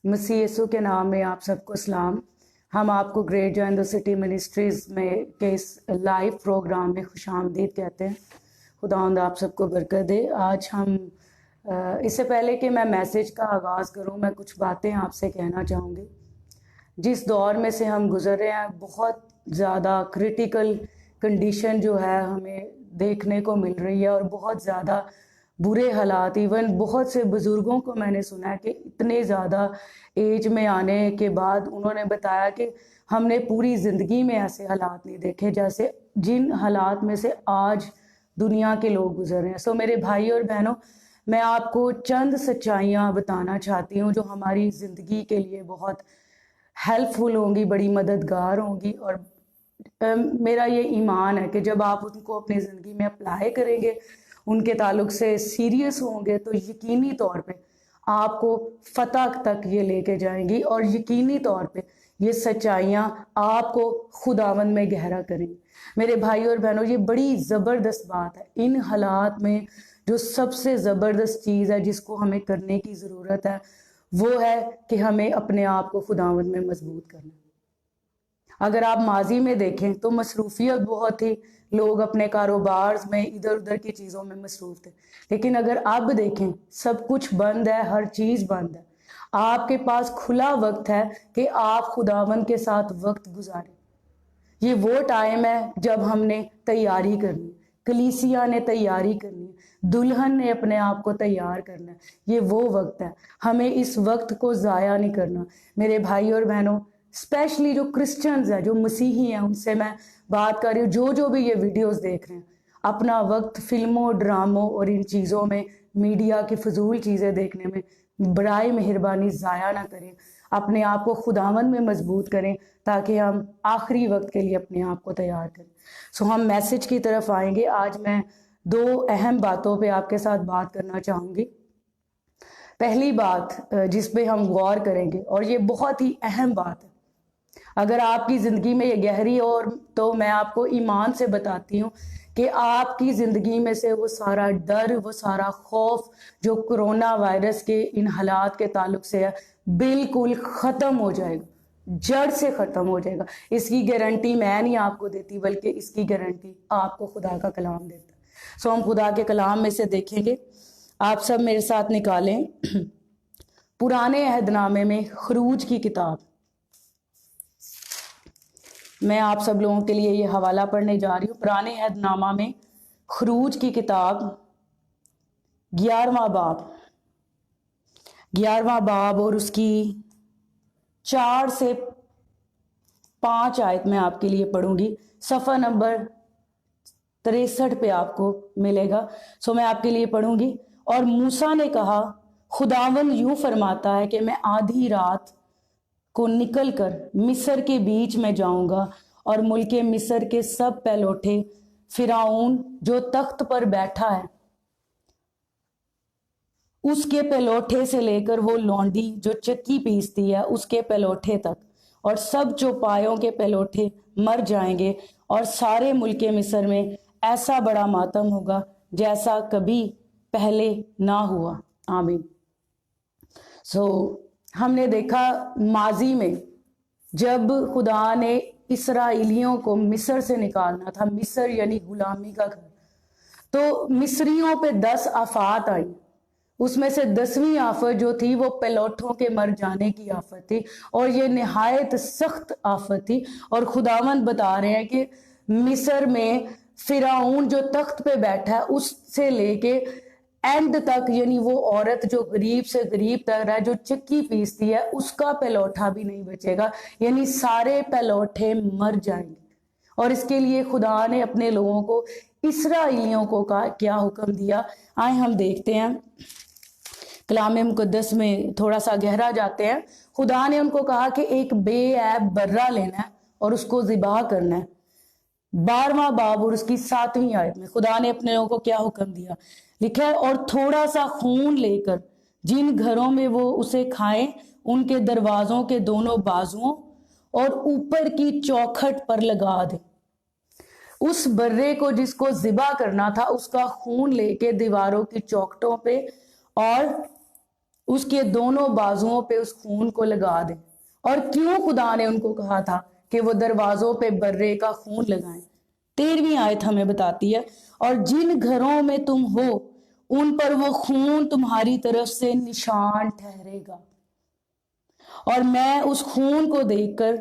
مسیح یسوع کے نام میں آپ سب کو سلام۔ ہم آپ کو گریٹ جوائے ان دی سٹی منسٹریز میں کے اس لائیو پروگرام میں خوش آمدید کہتے ہیں۔ خداوند آپ سب کو برکت دے۔ آج ہم اس سے پہلے کہ میں میسیج کا آغاز کروں، میں کچھ باتیں آپ سے کہنا چاہوں گی۔ جس دور میں سے ہم گزر رہے ہیں، بہت زیادہ کریٹیکل کنڈیشن جو ہے ہمیں دیکھنے کو مل رہی ہے، اور بہت زیادہ برے حالات۔ ایون بہت سے بزرگوں کو میں نے سنا ہے کہ اتنے زیادہ ایج میں آنے کے بعد انہوں نے بتایا کہ ہم نے پوری زندگی میں ایسے حالات نہیں دیکھے جیسے جن حالات میں سے آج دنیا کے لوگ گزر رہے ہیں۔ سو میرے بھائی اور بہنوں، میں آپ کو چند سچائیاں بتانا چاہتی ہوں جو ہماری زندگی کے لیے بہت ہیلپ فل ہوں گی، بڑی مددگار ہوں گی، اور میرا یہ ایمان ہے کہ جب آپ ان کو اپنی زندگی میں اپلائی کریں گے، ان کے تعلق سے سیریس ہوں گے، تو یقینی طور پہ آپ کو فتح تک یہ لے کے جائیں گی، اور یقینی طور پہ یہ سچائیاں آپ کو خداوند میں گہرا کریں گی۔ میرے بھائی اور بہنوں، یہ بڑی زبردست بات ہے۔ ان حالات میں جو سب سے زبردست چیز ہے جس کو ہمیں کرنے کی ضرورت ہے، وہ ہے کہ ہمیں اپنے آپ کو خداوند میں مضبوط کرنا۔ اگر آپ ماضی میں دیکھیں تو مصروفیت بہت تھی، لوگ اپنے کاروبار میں ادھر ادھر کی چیزوں میں مصروف تھے، لیکن اگر اب دیکھیں سب کچھ بند ہے، ہر چیز بند ہے۔ آپ کے پاس کھلا وقت ہے کہ آپ خداوند کے ساتھ وقت گزاریں۔ یہ وہ ٹائم ہے جب ہم نے تیاری کرنی، کلیسیا نے تیاری کرنی، دلہن نے اپنے آپ کو تیار کرنا ہے۔ یہ وہ وقت ہے، ہمیں اس وقت کو ضائع نہیں کرنا۔ میرے بھائی اور بہنوں، اسپیشلی جو کرسچنز ہیں، جو مسیحی ہیں، ان سے میں بات کر رہی ہوں، جو بھی یہ ویڈیوز دیکھ رہے ہیں، اپنا وقت فلموں، ڈراموں اور ان چیزوں میں، میڈیا کی فضول چیزیں دیکھنے میں برائے مہربانی ضائع نہ کریں۔ اپنے آپ کو خداوند میں مضبوط کریں تاکہ ہم آخری وقت کے لیے اپنے آپ کو تیار کریں۔ سو ہم میسج کی طرف آئیں گے۔ آج میں دو اہم باتوں پہ آپ کے ساتھ بات کرنا چاہوں گی۔ پہلی بات جس پہ ہم غور کریں گے، اور یہ بہت ہی اہم بات ہے، اگر آپ کی زندگی میں یہ گہری اور تو میں آپ کو ایمان سے بتاتی ہوں کہ آپ کی زندگی میں سے وہ سارا ڈر، وہ سارا خوف جو کرونا وائرس کے ان حالات کے تعلق سے ہے، بالکل ختم ہو جائے گا، جڑ سے ختم ہو جائے گا۔ اس کی گارنٹی میں نہیں آپ کو دیتی، بلکہ اس کی گارنٹی آپ کو خدا کا کلام دیتا ہے۔ سو ہم خدا کے کلام میں سے دیکھیں گے۔ آپ سب میرے ساتھ نکالیں پرانے عہد نامے میں خروج کی کتاب۔ میں آپ سب لوگوں کے لیے یہ حوالہ پڑھنے جا رہی ہوں۔ پرانے عہد نامہ میں خروج کی کتاب 11واں باب اور اس کی 4 سے 5 آیت میں آپ کے لیے پڑھوں گی۔ صفحہ نمبر 63 پہ آپ کو ملے گا۔ سو میں آپ کے لیے پڑھوں گی۔ اور موسیٰ نے کہا، خداوند یوں فرماتا ہے کہ میں آدھی رات کو نکل کر مصر کے بیچ میں جاؤں گا، اور ملک مصر کے سب پہلوٹھے، فرعون جو تخت پر بیٹھا ہے اس کے پہلوٹھے سے لے کر وہ لونڈی جو چکی پیستی ہے اس کے پہلوٹھے تک، اور سب چوپایوں کے پہلوٹھے مر جائیں گے، اور سارے ملک مصر میں ایسا بڑا ماتم ہوگا جیسا کبھی پہلے نہ ہوا۔ آمین۔ سو ہم نے دیکھا ماضی میں جب خدا نے اسرائیلیوں کو مصر سے نکالنا تھا، مصر یعنی غلامی کا گھر، تو مصریوں پہ 10 آفات آئی۔ اس میں سے 10ویں آفت جو تھی وہ پلوٹھوں کے مر جانے کی آفت تھی، اور یہ نہایت سخت آفت تھی۔ اور خداوند بتا رہے ہیں کہ مصر میں فرعون جو تخت پہ بیٹھا ہے اس سے لے کے اینڈ تک، یعنی وہ عورت جو غریب سے غریب تک ہے، جو چکی پیستی ہے، اس کا پلوٹھا بھی نہیں بچے گا، یعنی سارے پلوٹھے مر جائیں گے۔ اور اس کے لیے خدا نے اپنے لوگوں کو، اسرائیلیوں کو کیا حکم دیا، آئیں ہم دیکھتے ہیں۔ کلام مقدس میں تھوڑا سا گہرا جاتے ہیں۔ خدا نے ان کو کہا کہ ایک بے عیب برہ لینا ہے اور اس کو ذبح کرنا ہے۔ 12واں باب اور اس کی 7ویں آیت میں خدا نے اپنے لوگوں کو کیا حکم دیا، لکھا ہے، اور تھوڑا سا خون لے کر جن گھروں میں وہ اسے کھائیں ان کے دروازوں کے دونوں بازوؤں اور اوپر کی چوکھٹ پر لگا دیں۔ اس برے کو جس کو ذبح کرنا تھا اس کا خون لے کے دیواروں کی چوکھٹوں پہ اور اس کے دونوں بازوؤں پہ اس خون کو لگا دیں. اور کیوں خدا نے ان کو کہا تھا کہ وہ دروازوں پہ برے کا خون لگائیں؟ 13ویں آیت ہمیں بتاتی ہے، اور جن گھروں میں تم ہو ان پر وہ خون تمہاری طرف سے نشان ٹھہرے گا، اور میں اس خون کو دیکھ کر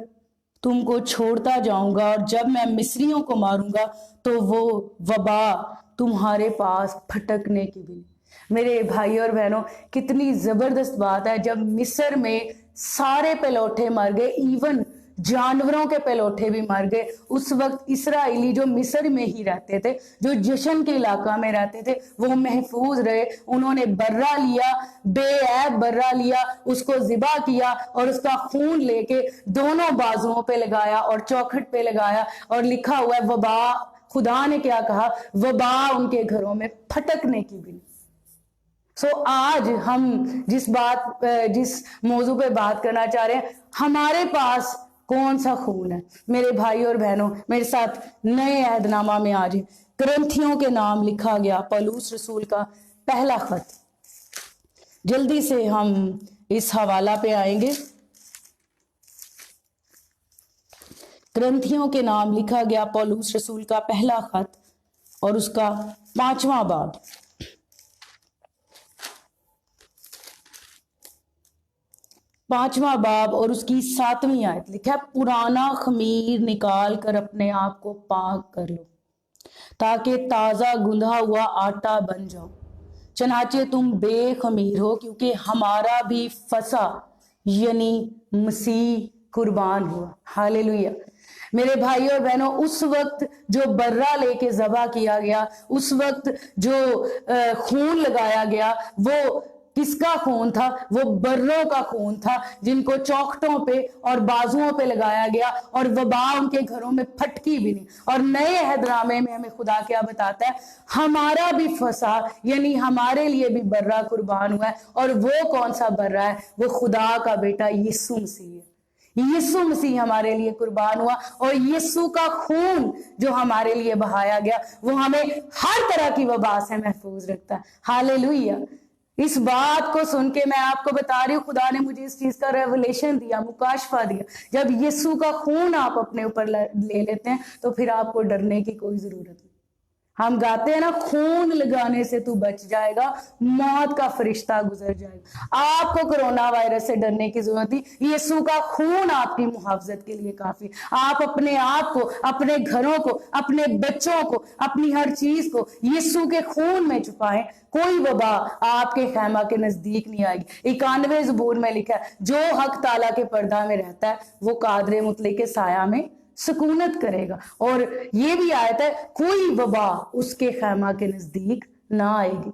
تم کو چھوڑتا جاؤں گا، اور جب میں مصریوں کو ماروں گا تو وہ وبا تمہارے پاس پھٹکنے کی بھی. میرے بھائی اور بہنوں، کتنی زبردست بات ہے. جب مصر میں سارے پلوٹھے مر گئے، ایون جانوروں کے پلوٹھے بھی مر گئے، اس وقت اسرائیلی جو مصر میں ہی رہتے تھے، جو جشن کے علاقہ میں رہتے تھے، وہ محفوظ رہے. انہوں نے برہ لیا، بے عیب برہ لیا، اس کو ذبح کیا اور اس کا خون لے کے دونوں بازوؤں پہ لگایا اور چوکھٹ پہ لگایا، اور لکھا ہوا ہے وبا، خدا نے کیا کہا؟ وبا ان کے گھروں میں پھٹکنے کی بھی. آج ہم جس موضوع پہ بات کرنا چاہ رہے ہیں، ہمارے پاس کون سا خون ہے؟ میرے بھائی اور بہنوں، میرے ساتھ نئے عہد نامہ میں آج کرنتھیوں کے نام لکھا گیا پولس رسول کا پہلا خط. جلدی سے ہم اس حوالہ پہ آئیں گے. کرنتھیوں کے نام لکھا گیا پولس رسول کا پہلا خط اور اس کا 5واں باب. 5واں باب اور اس کی 7ویں آیت لکھا ہے، پرانا خمیر نکال کر اپنے آپ کو پاک کر لو تاکہ تازہ گندھا ہوا آٹا بن جاؤ، چنانچہ تم بے خمیر ہو، کیونکہ ہمارا بھی فسح یعنی مسیح قربان ہوا. ہالیلویہ. میرے بھائی اور بہنوں، اس وقت جو برہ لے کے ذبح کیا گیا، اس وقت جو خون لگایا گیا، وہ کس کا خون تھا؟ وہ بروں کا خون تھا، جن کو چوکھٹوں پہ اور بازوؤں پہ لگایا گیا، اور وبا ان کے گھروں میں پھٹکی بھی نہیں. اور نئے عہد نامے میں ہمیں خدا کیا بتاتا ہے؟ ہمارا بھی فسح یعنی ہمارے لیے بھی برہ قربان ہوا ہے. اور وہ کون سا برہ ہے؟ وہ خدا کا بیٹا یسوع مسیح ہے. یسوع مسیح ہمارے لیے قربان ہوا، اور یسوع کا خون جو ہمارے لیے بہایا گیا وہ ہمیں ہر طرح کی وبا سے محفوظ رکھتا ہے. ہالیلویہ. اس بات کو سن کے میں آپ کو بتا رہی ہوں، خدا نے مجھے اس چیز کا ریولیشن دیا، مکاشفہ دیا. جب یسوع کا خون آپ اپنے اوپر لے لیتے ہیں تو پھر آپ کو ڈرنے کی کوئی ضرورت نہیں. ہم گاتے ہیں نا، خون لگانے سے تو بچ جائے گا، موت کا فرشتہ گزر جائے گا. آپ کو کرونا وائرس سے ڈرنے کی ضرورت نہیں، یسوع کا خون آپ کی محافظت کے لیے کافی. آپ اپنے آپ کو، اپنے گھروں کو، اپنے بچوں کو، اپنی ہر چیز کو یسوع کے خون میں چھپائیں. کوئی وبا آپ کے خیمہ کے نزدیک نہیں آئے گی. 91 زبور میں لکھا ہے، جو حق تعالیٰ کے پردہ میں رہتا ہے وہ قادر مطلق کے سایہ میں سکونت کرے گا. اور یہ بھی آیت ہے، کوئی وبا اس کے خیمہ کے نزدیک نہ آئے گی.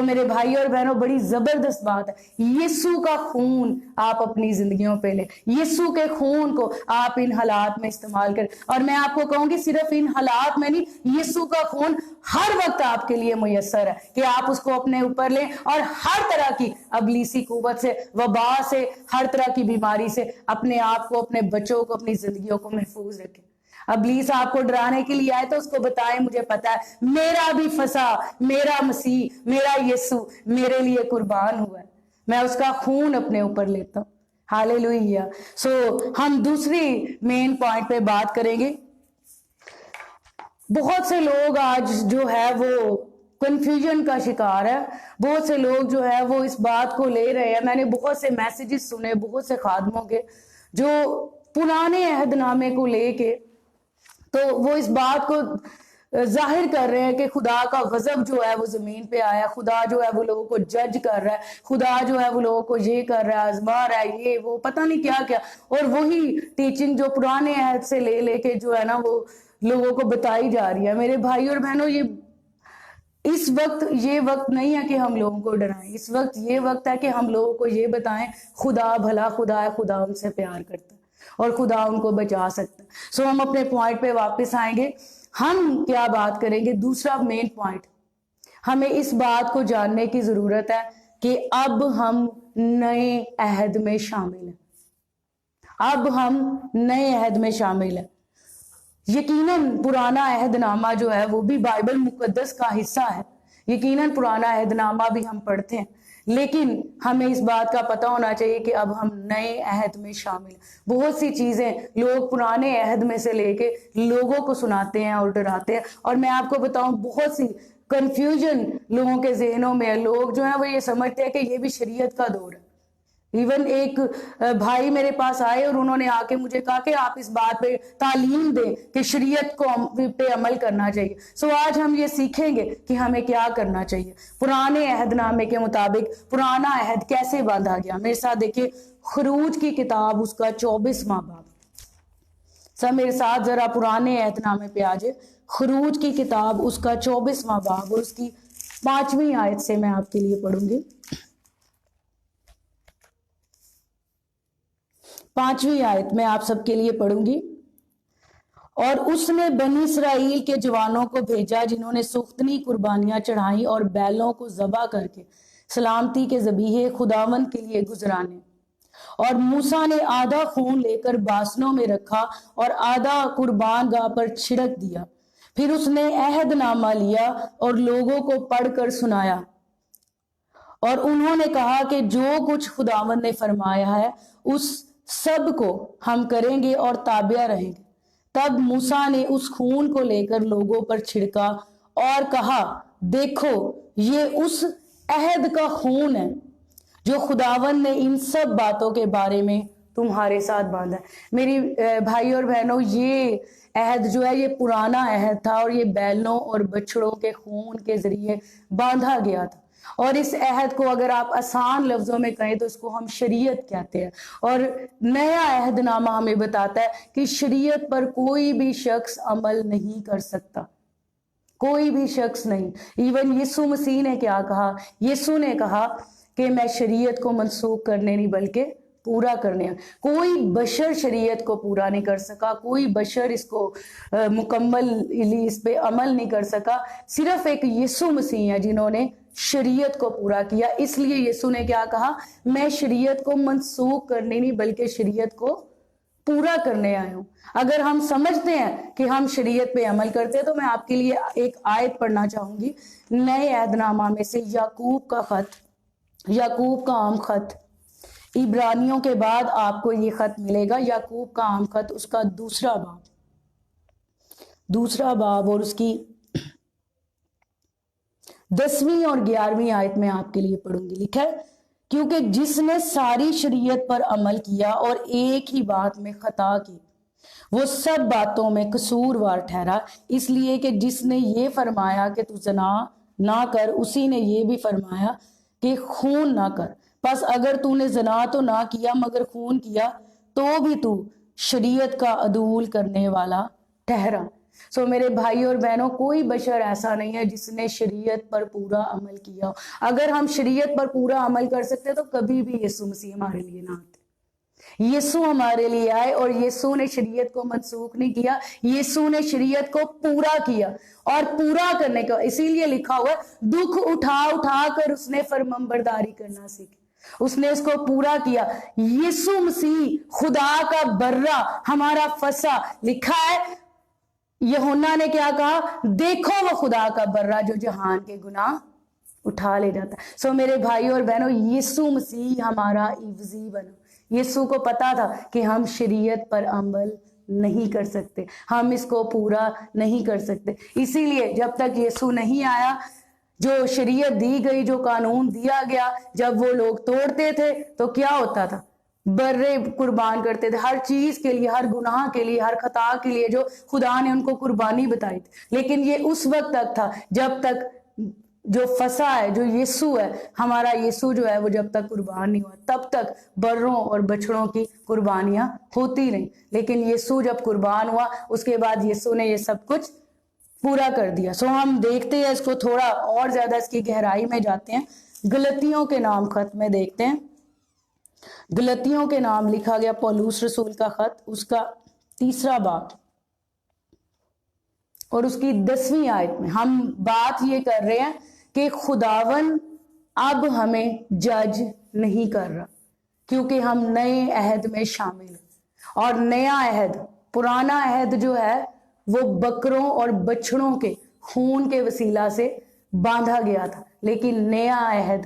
میرے بھائی اور بہنوں، بڑی زبردست بات ہے. یسوع کا خون آپ اپنی زندگیوں پہ لیں، یسوع کے خون کو آپ ان حالات میں استعمال کریں. اور میں آپ کو کہوں گی صرف ان حالات میں نہیں، یسوع کا خون ہر وقت آپ کے لیے میسر ہے کہ آپ اس کو اپنے اوپر لیں اور ہر طرح کی ابلیسی قوت سے، وبا سے، ہر طرح کی بیماری سے اپنے آپ کو، اپنے بچوں کو، اپنی زندگیوں کو محفوظ رکھیں. ابلیس آپ کو ڈرانے کے لیے آئے تو اس کو بتائیں، مجھے پتا ہے میرا بھی فسح، میرا مسیح، میرا یسوع میرے لیے قربان ہوا ہے، میں اس کا خون اپنے اوپر لیتا ہوں. ہالیلویہ. ہم دوسری مین پوائنٹ پہ بات کریں گے. بہت سے لوگ آج جو ہے وہ کنفیوژن کا شکار ہے. بہت سے لوگ جو ہے وہ اس بات کو لے رہے ہیں. میں نے بہت سے میسیجز سنے بہت سے خادموں کے، جو پرانے عہد نامے کو لے کے تو وہ اس بات کو ظاہر کر رہے ہیں کہ خدا کا غضب جو ہے وہ زمین پہ آیا، خدا جو ہے وہ لوگوں کو جج کر رہا ہے، خدا جو ہے وہ لوگوں کو یہ کر رہا ہے، آزما رہا ہے، یہ وہ پتہ نہیں کیا کیا. اور وہی ٹیچنگ جو پرانے عہد سے لے کے جو ہے نا وہ لوگوں کو بتائی جا رہی ہے. میرے بھائی اور بہنوں، اس وقت یہ وقت نہیں ہے کہ ہم لوگوں کو ڈرائیں. اس وقت یہ وقت ہے کہ ہم لوگوں کو یہ بتائیں خدا بھلا خدا ہے، خدا ان سے پیار کرتا ہے اور خدا ان کو بچا سکتا ہے. ہم اپنے پوائنٹ پہ واپس آئیں گے. ہم کیا بات کریں گے؟ دوسرا مین پوائنٹ، ہمیں اس بات کو جاننے کی ضرورت ہے کہ اب ہم نئے عہد میں شامل ہیں. اب ہم نئے عہد میں شامل ہیں. یقیناً پرانا عہد نامہ جو ہے وہ بھی بائبل مقدس کا حصہ ہے. یقیناً پرانا عہد نامہ بھی ہم پڑھتے ہیں، لیکن ہمیں اس بات کا پتہ ہونا چاہیے کہ اب ہم نئے عہد میں شامل ہیں۔ بہت سی چیزیں لوگ پرانے عہد میں سے لے کے لوگوں کو سناتے ہیں اور ڈراتے ہیں، اور میں آپ کو بتاؤں بہت سی کنفیوژن لوگوں کے ذہنوں میں ہے۔ لوگ جو ہیں وہ یہ سمجھتے ہیں کہ یہ بھی شریعت کا دور ہے۔ ایون ایک بھائی میرے پاس آئے اور انہوں نے آ کے مجھے کہا کہ آپ اس بات پہ تعلیم دیں کہ شریعت کو پہ عمل کرنا چاہیے۔ سو آج ہم یہ سیکھیں گے کہ ہمیں کیا کرنا چاہیے۔ پرانے عہد نامے کے مطابق پرانا عہد کیسے باندھا گیا، میرے ساتھ دیکھیے خروج کی کتاب اس کا 24واں باب۔ سب میرے ساتھ ذرا پرانے عہد نامے پہ آ جائے، خروج کی کتاب اس کا 24واں باب اور اس کی 5ویں آیت سے میں آپ کے لیے پڑھوں گی۔ 5ویں آیت میں آپ سب کے لیے پڑھوں گی۔ اور اس نے بنی اسرائیل کے جوانوں کو بھیجا جنہوں نے سختنی قربانیاں چڑھائیں اور بیلوں کو ذبح کر کے سلامتی کے ذبیحے خداوند کے لیے گزرانے، اور موسیٰ نے آدھا خون لے کر باسنوں میں رکھا اور آدھا قربان گاہ پر چھڑک دیا۔ پھر اس نے عہد نامہ لیا اور لوگوں کو پڑھ کر سنایا، اور انہوں نے کہا کہ جو کچھ خداوند نے فرمایا ہے اس سب کو ہم کریں گے اور تابع رہیں گے۔ تب موسیٰ نے اس خون کو لے کر لوگوں پر چھڑکا اور کہا، دیکھو یہ اس عہد کا خون ہے جو خداوند نے ان سب باتوں کے بارے میں تمہارے ساتھ باندھا ہے۔ میری بھائی اور بہنوں، یہ عہد جو ہے یہ پرانا عہد تھا اور یہ بیلوں اور بچڑوں کے خون کے ذریعے باندھا گیا تھا، اور اس عہد کو اگر آپ آسان لفظوں میں کہیں تو اس کو ہم شریعت کہتے ہیں۔ اور نیا عہد نامہ ہمیں بتاتا ہے کہ شریعت پر کوئی بھی شخص عمل نہیں کر سکتا، کوئی بھی شخص نہیں۔ ایون یسوع مسیح نے کیا کہا؟ یسوع نے کہا کہ میں شریعت کو منسوخ کرنے نہیں بلکہ پورا کرنے۔ کوئی بشر شریعت کو پورا نہیں کر سکا، کوئی بشر اس کو مکمل اس پہ عمل نہیں کر سکا، صرف ایک یسوع مسیح ہے جنہوں نے شریعت کو پورا کیا۔ اس لیے یسوع نے کیا کہا؟ میں شریعت کو منسوخ کرنے نہیں بلکہ شریعت کو پورا کرنے آیا ہوں۔ اگر ہم سمجھتے ہیں کہ ہم شریعت پہ عمل کرتے ہیں تو میں آپ کے لیے ایک آیت پڑھنا چاہوں گی نئے عہد نامہ میں سے، یعقوب کا خط، یعقوب کا عام خط، عبرانیوں کے بعد آپ کو یہ خط ملے گا، یعقوب کا عام خط اس کا دوسرا باب اور اس کی 10ویں اور 11ویں آیت میں آپ کے لیے پڑھوں گی۔ لکھا ہے، کیونکہ جس نے ساری شریعت پر عمل کیا اور ایک ہی بات میں خطا کی وہ سب باتوں میں قصوروار ٹھہرا، اس لیے کہ جس نے یہ فرمایا کہ تو زنا نہ کر، اسی نے یہ بھی فرمایا کہ خون نہ کر۔ پس اگر تو نے زنا تو نہ کیا مگر خون کیا تو بھی تو شریعت کا عدول کرنے والا ٹھہرا۔ سو میرے بھائی اور بہنوں، کوئی بشر ایسا نہیں ہے جس نے شریعت پر پورا عمل کیا ہو۔ اگر ہم شریعت پر پورا عمل کر سکتے تو کبھی بھی یسوع مسیح ہمارے لیے نہ آتے۔ یسوع ہمارے لیے آئے اور یسوع نے شریعت کو منسوخ نہیں کیا، یسوع نے شریعت کو پورا کیا، اور پورا کرنے کا اسی لیے لکھا ہوا ہے دکھ اٹھا اٹھا کر اس نے فرمانبرداری کرنا سیکھی، اس نے اس کو پورا کیا۔ یسوع مسیح خدا کا برہ، ہمارا فصح، لکھا ہے یوحنا نے کیا کہا؟ دیکھو وہ خدا کا برہ جو جہان کے گناہ اٹھا لے جاتا ہے۔ سو میرے بھائی اور بہنوں، یسوع مسیح ہمارا عوضی بنا۔ یسوع کو پتا تھا کہ ہم شریعت پر عمل نہیں کر سکتے، ہم اس کو پورا نہیں کر سکتے، اسی لیے جب تک یسوع نہیں آیا، جو شریعت دی گئی، جو قانون دیا گیا، جب وہ لوگ توڑتے تھے تو کیا ہوتا تھا؟ برے قربان کرتے تھے، ہر چیز کے لیے، ہر گناہ کے لیے، ہر خطا کے لیے جو خدا نے ان کو قربانی بتائی تھی۔ لیکن یہ اس وقت تک تھا جب تک جو فصح ہے، جو یسوع ہے، ہمارا یسوع جو ہے وہ جب تک قربان نہیں ہوا تب تک بروں اور بچڑوں کی قربانیاں ہوتی نہیں۔ لیکن یسوع جب قربان ہوا اس کے بعد یسوع نے یہ سب کچھ پورا کر دیا۔ سو ہم دیکھتے ہیں اس کو تھوڑا اور زیادہ اس کی گہرائی میں جاتے ہیں۔ گلتیوں کے نام خط میں دیکھتے ہیں، گلتیوں کے نام لکھا گیا پولوس رسول کا خط، اس کا 3 باب اور اس کی 10ویں آیت میں ہم بات یہ کر رہے ہیں کہ خداون اب ہمیں جج نہیں کر رہا کیونکہ ہم نئے عہد میں شامل ہیں، اور نیا عہد، پرانا عہد جو ہے وہ بکروں اور بچڑوں کے خون کے وسیلہ سے باندھا گیا تھا، لیکن نیا عہد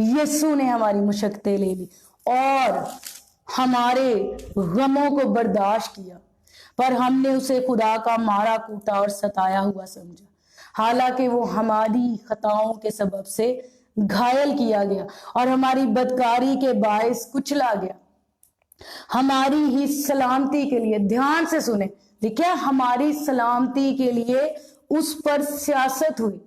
یسوع نے ہماری مشقتیں لے لی اور ہمارے غموں کو برداشت کیا، پر ہم نے اسے خدا کا مارا کوٹا اور ستایا ہوا سمجھا، حالانکہ وہ ہماری خطاؤں کے سبب سے گھائل کیا گیا اور ہماری بدکاری کے باعث کچلا گیا۔ ہماری ہی سلامتی کے لیے، دھیان سے سنیں، دیکھیں، ہماری سلامتی کے لیے اس پر سیاست ہوئی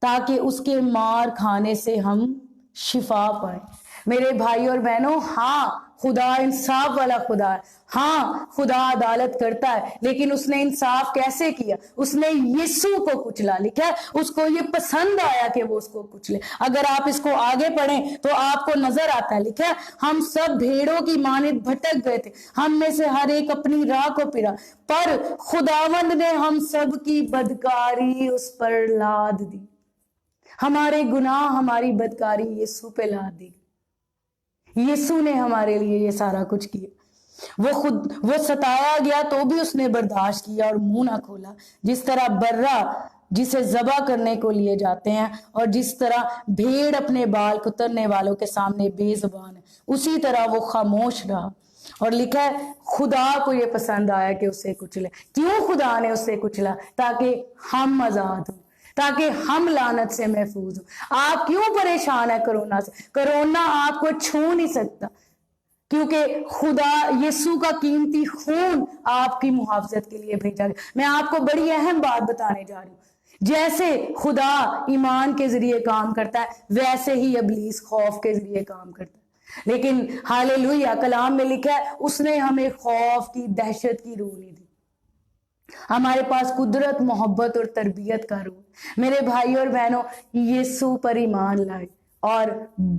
تاکہ اس کے مار کھانے سے ہم شفا پائیں۔ میرے بھائی اور بہنوں، ہاں خدا انصاف والا خدا ہے، ہاں خدا عدالت کرتا ہے، لیکن اس نے انصاف کیسے کیا؟ اس نے یسوع کو کچلا، لکھا ہے اس کو یہ پسند آیا کہ وہ اس کو کچلے۔ اگر آپ اس کو آگے پڑھیں تو آپ کو نظر آتا ہے، لکھا ہے ہم سب بھیڑوں کی مانند بھٹک گئے تھے، ہم میں سے ہر ایک اپنی راہ کو پھرا، پر خداوند نے ہم سب کی بدکاری اس پر لاد دی۔ ہمارے گناہ، ہماری بدکاری یسوع پہ لاد دی۔ یسوع نے ہمارے لیے یہ سارا کچھ کیا۔ وہ ستایا گیا تو بھی اس نے برداشت کیا اور منہ نہ کھولا، جس طرح برا جسے ذبح کرنے کو لیے جاتے ہیں اور جس طرح بھیڑ اپنے بال کترنے والوں کے سامنے بے زبان ہے، اسی طرح وہ خاموش رہا۔ اور لکھا ہے خدا کو یہ پسند آیا کہ اسے کچلے۔ کیوں خدا نے اسے کچلا؟ تاکہ ہم آزاد ہوں، تاکہ ہم لعنت سے محفوظ ہوں۔ آپ کیوں پریشان ہیں کرونا سے؟ کرونا آپ کو چھو نہیں سکتا، کیونکہ خدا یسوع کا قیمتی خون آپ کی محافظت کے لیے بھیجا گیا۔ میں آپ کو بڑی اہم بات بتانے جا رہی ہوں، جیسے خدا ایمان کے ذریعے کام کرتا ہے، ویسے ہی ابلیس خوف کے ذریعے کام کرتا ہے۔ لیکن ہاللویہ، کلام میں لکھا ہے اس نے ہمیں خوف کی، دہشت کی روح نہیں دی، ہمارے پاس قدرت، محبت اور تربیت کا روح۔ میرے بھائی اور بہنوں، یسوع پر ایمان لائے اور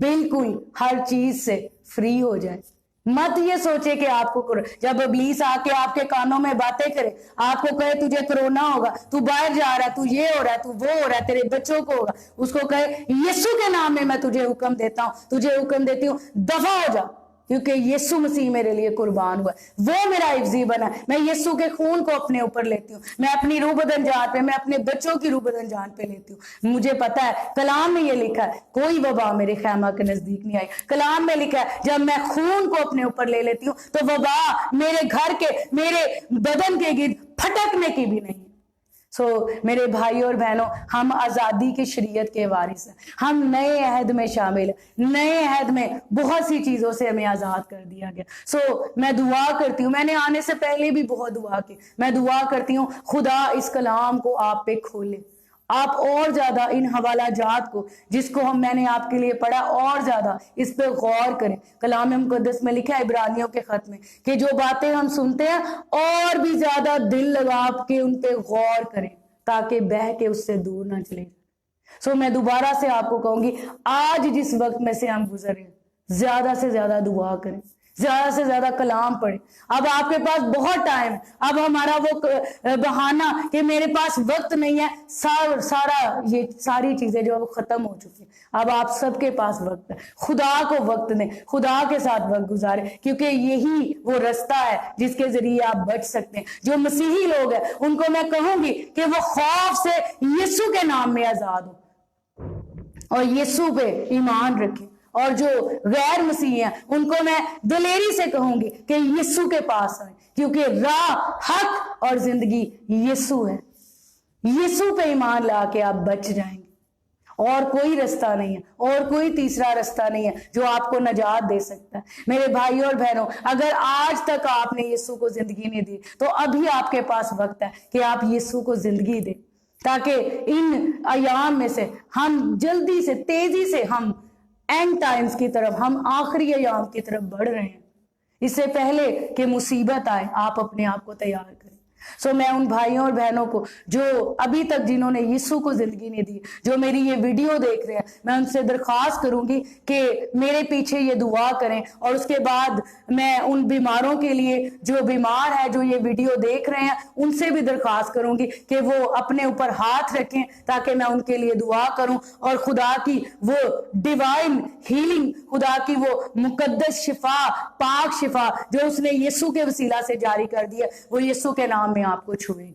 بالکل ہر چیز سے فری ہو جائے۔ مت یہ سوچے کہ آپ کو جب ابلیس آ کے آپ کے کانوں میں باتیں کرے، آپ کو کہے تجھے کرونا ہوگا، تو باہر جا رہا ہے، تو یہ ہو رہا ہے، تو وہ ہو رہا ہے، تیرے بچوں کو ہوگا، اس کو کہے یسوع کے نام میں تجھے حکم دیتا ہوں، تجھے حکم دیتی ہوں، دفع ہو جا، کیونکہ یسوع مسیح میرے لیے قربان ہوا ہے، وہ میرا حفظی بنا ہے۔ میں یسوع کے خون کو اپنے اوپر لیتی ہوں، میں اپنی روح بدن جان پہ، میں اپنے بچوں کی روح بدن جان پہ لیتی ہوں۔ مجھے پتا ہے کلام میں یہ لکھا ہے کوئی وبا میرے خیمہ کے نزدیک نہیں آئی۔ کلام میں لکھا ہے جب میں خون کو اپنے اوپر لے لیتی ہوں تو وبا میرے گھر کے، میرے بدن کے گرد پھٹکنے کی بھی نہیں۔ میرے بھائی اور بہنوں، ہم آزادی کی شریعت کے وارث ہیں، ہم نئے عہد میں شامل ہیں، نئے عہد میں بہت سی چیزوں سے ہمیں آزاد کر دیا گیا۔ میں دعا کرتی ہوں، میں نے آنے سے پہلے بھی بہت دعا کی، میں دعا کرتی ہوں خدا اس کلام کو آپ پہ کھولے، آپ اور زیادہ ان حوالہ جات کو جس کو میں نے آپ کے لیے پڑھا، اور زیادہ اس پہ غور کریں۔ کلام مقدس میں لکھا ہے عبرانیوں کے خط میں کہ جو باتیں ہم سنتے ہیں اور بھی زیادہ دل لگا کے ان پہ غور کریں تاکہ بہہ کے اس سے دور نہ چلے۔ میں دوبارہ سے آپ کو کہوں گی، آج جس وقت میں سے ہم گزر رہے ہیں، زیادہ سے زیادہ دعا کریں، زیادہ سے زیادہ کلام پڑھیں۔ اب آپ کے پاس بہت ٹائم ہے، اب ہمارا وہ بہانہ کہ میرے پاس وقت نہیں ہے، یہ ساری چیزیں جو وہ ختم ہو چکی ہیں۔ اب آپ سب کے پاس وقت ہے، خدا کو وقت دیں، خدا کے ساتھ وقت گزاریں، کیونکہ یہی وہ رستہ ہے جس کے ذریعے آپ بچ سکتے ہیں۔ جو مسیحی لوگ ہیں ان کو میں کہوں گی کہ وہ خوف سے یسوع کے نام میں آزاد ہو اور یسوع پہ ایمان رکھیں، اور جو غیر مسیحی ہیں ان کو میں دلیری سے کہوں گی کہ یسوع کے پاس آئیں، کیونکہ راہ، حق اور زندگی یسوع ہے۔ یسوع پہ ایمان لا کے آپ بچ جائیں گے، اور کوئی رستہ نہیں ہے، اور کوئی تیسرا رستہ نہیں ہے جو آپ کو نجات دے سکتا ہے۔ میرے بھائی اور بہنوں، اگر آج تک آپ نے یسوع کو زندگی نہیں دی تو ابھی آپ کے پاس وقت ہے کہ آپ یسوع کو زندگی دیں، تاکہ ان ایام میں سے ہم جلدی سے، تیزی سے ہم اینڈ ٹائمز کی طرف، ہم آخری ایام کی طرف بڑھ رہے ہیں۔ اس سے پہلے کہ مصیبت آئے آپ اپنے آپ کو تیار کریں۔ میں ان بھائیوں اور بہنوں کو جو ابھی تک جنہوں نے یسوع کو زندگی نہیں دی، جو میری یہ ویڈیو دیکھ رہے ہیں، میں ان سے درخواست کروں گی کہ میرے پیچھے یہ دعا کریں، اور اس کے بعد میں ان بیماروں کے لیے جو بیمار ہے، جو یہ ویڈیو دیکھ رہے ہیں، ان سے بھی درخواست کروں گی کہ وہ اپنے اوپر ہاتھ رکھیں تاکہ میں ان کے لیے دعا کروں، اور خدا کی وہ ڈیوائن ہیلنگ، خدا کی وہ مقدس شفا، پاک شفا جو اس نے یسوع کے وسیلہ سے جاری کر دی ہے، وہ یسوع کے نام میں آپ کو چھوئے گی۔